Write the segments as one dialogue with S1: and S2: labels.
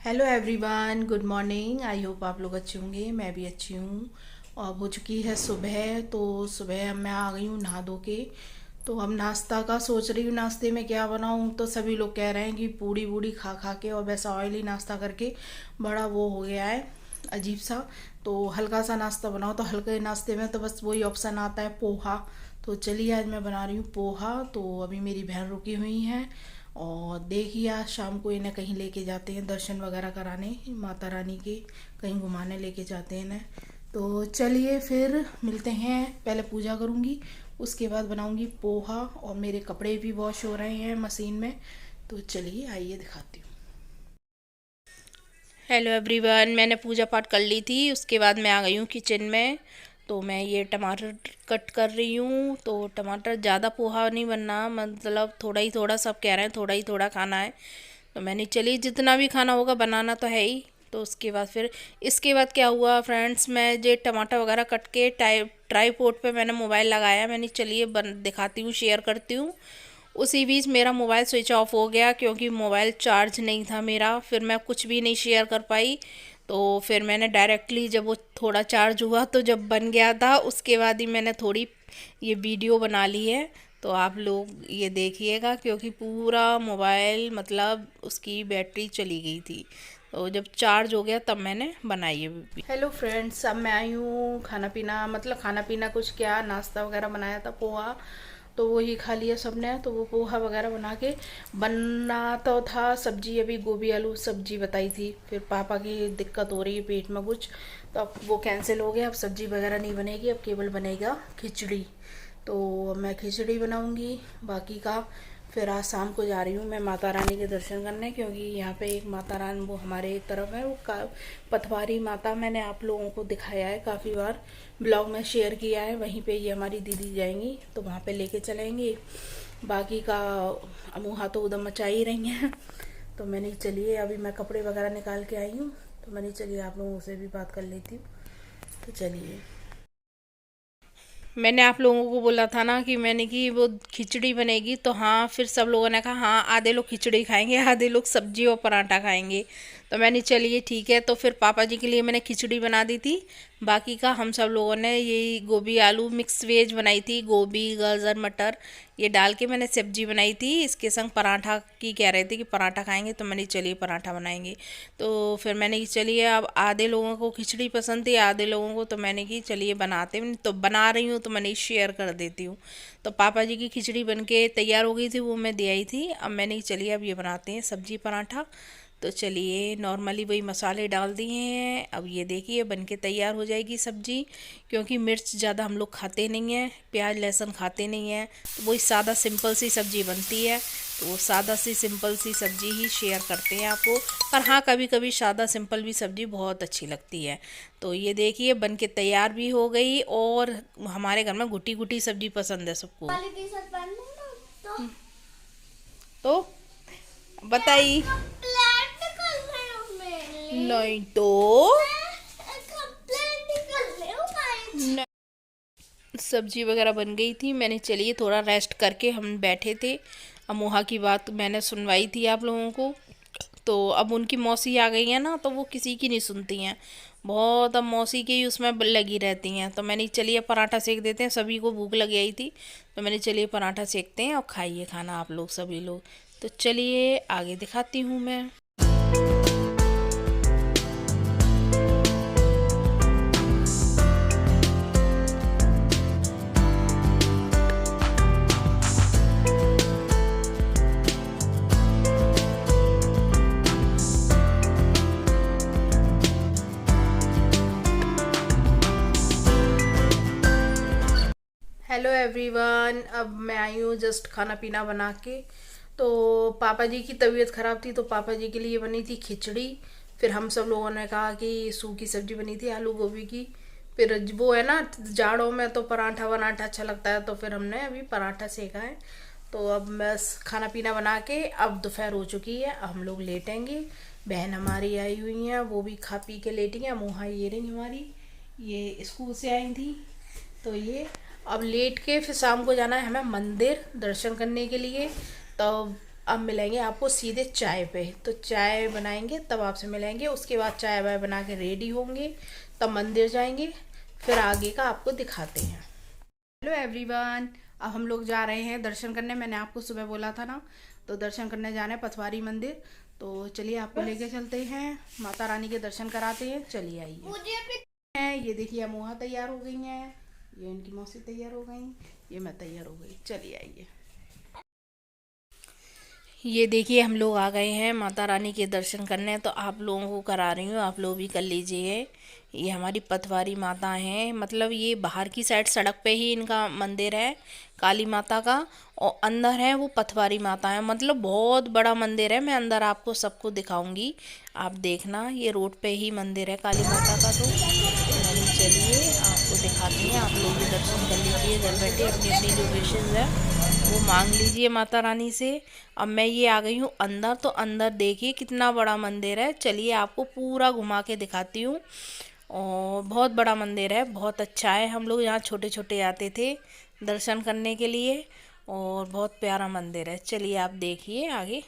S1: Hello everyone, good morning. I hope आप लोग अच्छे होंगे। मैं भी अच्छी हूँ। और हो चुकी है सुबह। तो सुबह मैं आ गई हूँ नहा धो के। तो अब नाश्ता का सोच रही हूँ, नाश्ते में क्या बनाऊँ। तो सभी लोग कह रहे हैं कि पूड़ी बूड़ी खा खा के और वैसा ऑयली नाश्ता करके बड़ा वो हो गया है, अजीब सा। तो हल्का सा नाश्ता बनाओ। तो हल्के नाश्ते में तो बस वही ऑप्शन आता है, पोहा। तो चलिए आज मैं बना रही हूँ पोहा। तो अभी मेरी बहन रुकी हुई हैं और देखिए आज शाम को इन्हें कहीं लेके जाते हैं दर्शन वगैरह कराने, माता रानी के कहीं घुमाने लेके जाते हैं इन्हें। तो चलिए फिर मिलते हैं। पहले पूजा करूँगी, उसके बाद बनाऊँगी पोहा। और मेरे कपड़े भी वॉश हो रहे हैं मशीन में। तो चलिए आइए दिखाती हूँ। हेलो एवरीवन, मैंने पूजा पाठ कर ली थी। उसके बाद मैं आ गई हूँ किचन में। तो मैं ये टमाटर कट कर रही हूँ। तो टमाटर ज़्यादा पोहा नहीं बनना, मतलब थोड़ा ही थोड़ा, सब कह रहे हैं थोड़ा ही थोड़ा खाना है। तो मैंने चलिए जितना भी खाना होगा बनाना तो है ही। तो उसके बाद फिर इसके बाद क्या हुआ फ्रेंड्स, मैं ये टमाटर वगैरह कट के ट्राईपोड पे मैंने मोबाइल लगाया। मैंने चलिए दिखाती हूँ, शेयर करती हूँ। उसी बीच मेरा मोबाइल स्विच ऑफ हो गया क्योंकि मोबाइल चार्ज नहीं था मेरा। फिर मैं कुछ भी नहीं शेयर कर पाई। तो फिर मैंने डायरेक्टली जब वो थोड़ा चार्ज हुआ तो जब बन गया था उसके बाद ही मैंने थोड़ी ये वीडियो बना ली है। तो आप लोग ये देखिएगा क्योंकि पूरा मोबाइल मतलब उसकी बैटरी चली गई थी। तो जब चार्ज हो गया तब मैंने बनाई है। हेलो फ्रेंड्स, अब मैं आई हूँ खाना पीना, मतलब खाना पीना कुछ क्या, नाश्ता वगैरह बनाया था पोहा। तो वही खा लिया सबने। तो वो पोहा वगैरह बना के बनना तो था। सब्जी अभी गोभी आलू सब्जी बताई थी, फिर पापा की दिक्कत हो रही है पेट में कुछ, तो अब वो कैंसिल हो गया। अब सब्जी वगैरह नहीं बनेगी, अब केवल बनेगा खिचड़ी। तो मैं खिचड़ी बनाऊंगी। बाकी का फिर आज शाम को जा रही हूँ मैं माता रानी के दर्शन करने, क्योंकि यहाँ पे एक माता रानी वो हमारे एक तरफ है, वो पथवारी माता। मैंने आप लोगों को दिखाया है काफ़ी बार, ब्लॉग में शेयर किया है। वहीं पे ये हमारी दीदी जाएंगी तो वहाँ पे लेके चलेंगे। बाकी का अमूहा तो उधर मचा ही रही हैं। तो मैंने चलिए अभी मैं कपड़े वगैरह निकाल के आई हूँ। तो मैंने चलिए आप लोगों से भी बात कर लेती हूँ। तो चलिए, मैंने आप लोगों को बोला था ना कि मैंने कि वो खिचड़ी बनेगी। तो हाँ, फिर सब लोगों ने कहा हाँ आधे लोग खिचड़ी खाएंगे, आधे लोग सब्जी और पराठा खाएंगे। तो मैंने चलिए ठीक है। तो फिर पापा जी के लिए मैंने खिचड़ी बना दी थी। बाकी का हम सब लोगों ने यही गोभी आलू मिक्स वेज बनाई थी, गोभी गाजर मटर ये डाल के मैंने सब्जी बनाई थी। इसके संग पराठा की कह रहे थे कि पराठा खाएंगे, तो मैंने चलिए पराठा बनाएंगे। तो फिर मैंने कि चलिए अब आधे लोगों को खिचड़ी पसंद थी, आधे लोगों को, तो मैंने कि चलिए बनाते हैं। तो बना रही हूँ तो मैंने शेयर कर देती हूँ। तो पापा जी की खिचड़ी बन के तैयार हो गई थी, वो मैं दे आई थी। अब मैंने कि चलिए अब ये बनाते हैं सब्जी पराठा। तो चलिए नॉर्मली वही मसाले डाल दिए हैं। अब ये देखिए बन के तैयार हो जाएगी सब्जी। क्योंकि मिर्च ज़्यादा हम लोग खाते नहीं हैं, प्याज लहसुन खाते नहीं हैं, तो वही सादा सिंपल सी सब्जी बनती है। तो वो सादा सी सिंपल सी सब्जी ही शेयर करते हैं आपको। पर हाँ, कभी कभी सादा सिंपल भी सब्जी बहुत अच्छी लगती है। तो ये देखिए बन के तैयार भी हो गई। और हमारे घर में गुटी गुटी सब्जी पसंद है सबको। तो बताइए। नहीं तो न- सब्जी वगैरह बन गई थी। मैंने चलिए थोड़ा रेस्ट करके हम बैठे थे। अमोहा की बात मैंने सुनवाई थी आप लोगों को। तो अब उनकी मौसी आ गई है ना, तो वो किसी की नहीं सुनती हैं बहुत। अब मौसी के ही उसमें लगी रहती हैं। तो मैंने चलिए पराठा सेक देते हैं, सभी को भूख लगी आई थी। तो मैंने चलिए पराठा सेकते हैं और खाइए खाना आप लोग सभी लोग। तो चलिए आगे दिखाती हूँ मैं। हेलो एवरीवन, अब मैं आई हूँ जस्ट खाना पीना बना के। तो पापा जी की तबीयत ख़राब थी तो पापा जी के लिए बनी थी खिचड़ी। फिर हम सब लोगों ने कहा कि सूखी सब्जी बनी थी आलू गोभी की। फिर वो है ना, जाड़ों में तो पराठा वराठा अच्छा लगता है, तो फिर हमने अभी पराठा सेका है। तो अब बस खाना पीना बना के अब दोपहर हो चुकी है, अब हम लोग लेटेंगे। बहन हमारी आई हुई हैं, वो भी खा पी के लेटेंगे। मुँह ये रही हमारी, ये स्कूल से आई थी। तो ये अब लेट के फिर शाम को जाना है हमें मंदिर दर्शन करने के लिए। तो अब मिलेंगे आपको सीधे चाय पे। तो चाय बनाएंगे तब आपसे मिलेंगे, उसके बाद चाय वाय बना के रेडी होंगे, तब मंदिर जाएंगे, फिर आगे का आपको दिखाते हैं। हेलो एवरीवन, अब हम लोग जा रहे हैं दर्शन करने। मैंने आपको सुबह बोला था ना, तो दर्शन करने जाना है पथवारी मंदिर। तो चलिए आपको लेके चलते हैं, माता रानी के दर्शन कराते हैं। चलिए आइए। ये देखिए अमोहा तैयार हो गई हैं, ये इनकी मौसी तैयार हो गई, ये मैं तैयार हो गई। चलिए आइए। ये देखिए हम लोग आ गए हैं माता रानी के दर्शन करने, तो आप लोगों को करा रही हूँ, आप लोग भी कर लीजिए। ये हमारी पथवारी माता हैं, मतलब ये बाहर की साइड सड़क पे ही इनका मंदिर है काली माता का, और अंदर है वो पथवारी माता है। मतलब बहुत बड़ा मंदिर है, मैं अंदर आपको सबको दिखाऊंगी, आप देखना। ये रोड पे ही मंदिर है काली माता का। तो चलिए आपको दिखाते हैं, आप लोग भी दर्शन कर लीजिए घर बैठे, अपनी अपनी जो विशेज़ है वो मांग लीजिए माता रानी से। अब मैं ये आ गई हूँ अंदर, तो अंदर देखिए कितना बड़ा मंदिर है। चलिए आपको पूरा घुमा के दिखाती हूँ। और बहुत बड़ा मंदिर है, बहुत अच्छा है। हम लोग यहाँ छोटे छोटे आते थे दर्शन करने के लिए, और बहुत प्यारा मंदिर है। चलिए आप देखिए आगे।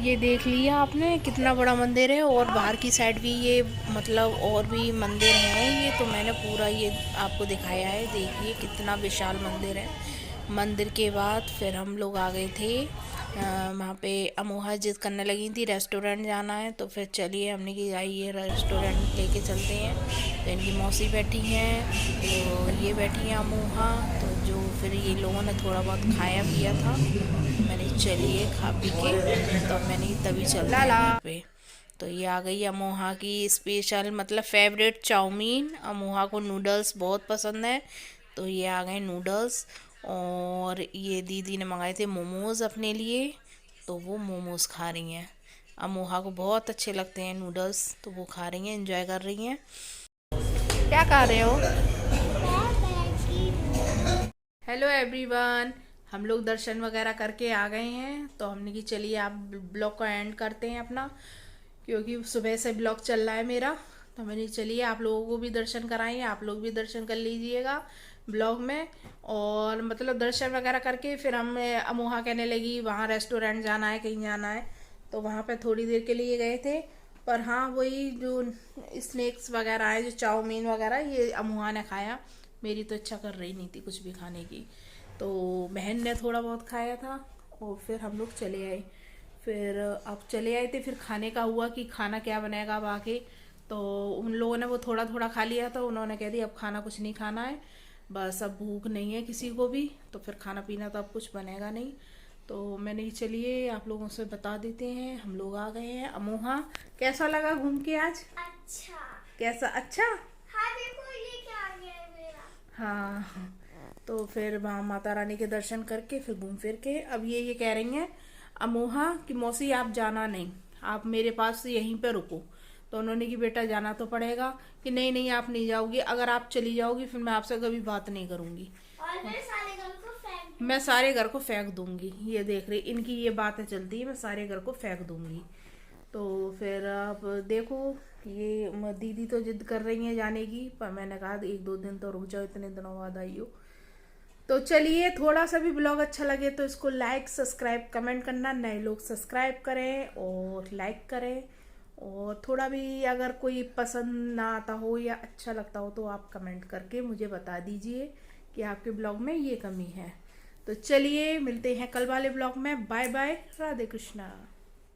S1: ये देख लिया आपने कितना बड़ा मंदिर है, और बाहर की साइड भी ये मतलब और भी मंदिर हैं। ये तो मैंने पूरा ये आपको दिखाया है, देखिए कितना विशाल मंदिर है। मंदिर के बाद फिर हम लोग आ गए थे वहाँ पे। अमोहा जिद करने लगी थी रेस्टोरेंट जाना है, तो फिर चलिए हमने कि आइए रेस्टोरेंट लेके चलते हैं। तो इनकी मौसी बैठी हैं, तो ये बैठी हैं अमोहा। तो जो फिर ये लोगों ने थोड़ा बहुत खाया पिया था, मैंने चलिए खा पी के तो मैंने तभी चलना है पे। तो ये आ गई अमोहा की स्पेशल मतलब फेवरेट चाउमीन। अमोहा को नूडल्स बहुत पसंद है, तो ये आ गए नूडल्स। और ये दीदी ने मंगाए थे मोमोज़ अपने लिए, तो वो मोमोज़ खा रही हैं। अमोहा को बहुत अच्छे लगते हैं नूडल्स, तो वो खा रही हैं, एंजॉय कर रही हैं। क्या खा रहे हो? हेलो एवरीवन, हम लोग दर्शन वगैरह करके आ गए हैं, तो हमने कि चलिए आप ब्लॉग को एंड करते हैं अपना, क्योंकि सुबह से ब्लॉग चल रहा है मेरा। तो मैंने चलिए आप लोगों को भी दर्शन कराएंगे, आप लोग भी दर्शन कर लीजिएगा ब्लॉग में। और मतलब दर्शन वगैरह करके फिर हम अमोहा कहने लगी वहाँ रेस्टोरेंट जाना है, कहीं जाना है, तो वहाँ पे थोड़ी देर के लिए गए थे। पर हाँ, वही जो स्नैक्स वगैरह है, जो चाउमीन वगैरह, ये अमोहा ने खाया। मेरी तो इच्छा कर रही नहीं थी कुछ भी खाने की, तो बहन ने थोड़ा बहुत खाया था, और फिर हम लोग चले आए। फिर अब चले आए थे, फिर खाने का हुआ कि खाना क्या बनेगा अब आके। तो उन लोगों ने वो थोड़ा थोड़ा खा लिया था, उन्होंने कह दिया अब खाना कुछ नहीं खाना है, बस अब भूख नहीं है किसी को भी, तो फिर खाना पीना तो अब कुछ बनेगा नहीं। तो मैंने चलिए आप लोगों से बता देते हैं, हम लोग आ गए हैं अमोहा। कैसा लगा घूम के आज?
S2: अच्छा।
S1: कैसा? अच्छा।
S2: हाँ देखो ये क्या आ गया है मेरा।
S1: हाँ, तो फिर वहाँ माता रानी के दर्शन करके फिर घूम फिर के अब ये कह रही हैं अमोहा कि मौसी आप जाना नहीं, आप मेरे पास यहीं पे रुको। तो उन्होंने कि बेटा जाना तो पड़ेगा। कि नहीं नहीं आप नहीं जाओगी, अगर आप चली जाओगी फिर मैं आपसे कभी बात नहीं करूंगी,
S2: और मैं सारे घर को फेंक
S1: मैं सारे घर को फेंक दूंगी। ये देख रही इनकी ये बातें चलती है, मैं सारे घर को फेंक दूंगी। तो फिर अब देखो, ये दीदी तो जिद कर रही है जाने की, पर मैंने कहा एक दो दिन तो रुक जाओ, इतने दिनों बाद आई हो। तो चलिए, थोड़ा सा भी ब्लॉग अच्छा लगे तो इसको लाइक सब्सक्राइब कमेंट करना, नए लोग सब्सक्राइब करें और लाइक करें। और थोड़ा भी अगर कोई पसंद ना आता हो या अच्छा लगता हो तो आप कमेंट करके मुझे बता दीजिए कि आपके ब्लॉग में ये कमी है। तो चलिए मिलते हैं कल वाले ब्लॉग में। Bye bye, Radhe Krishna.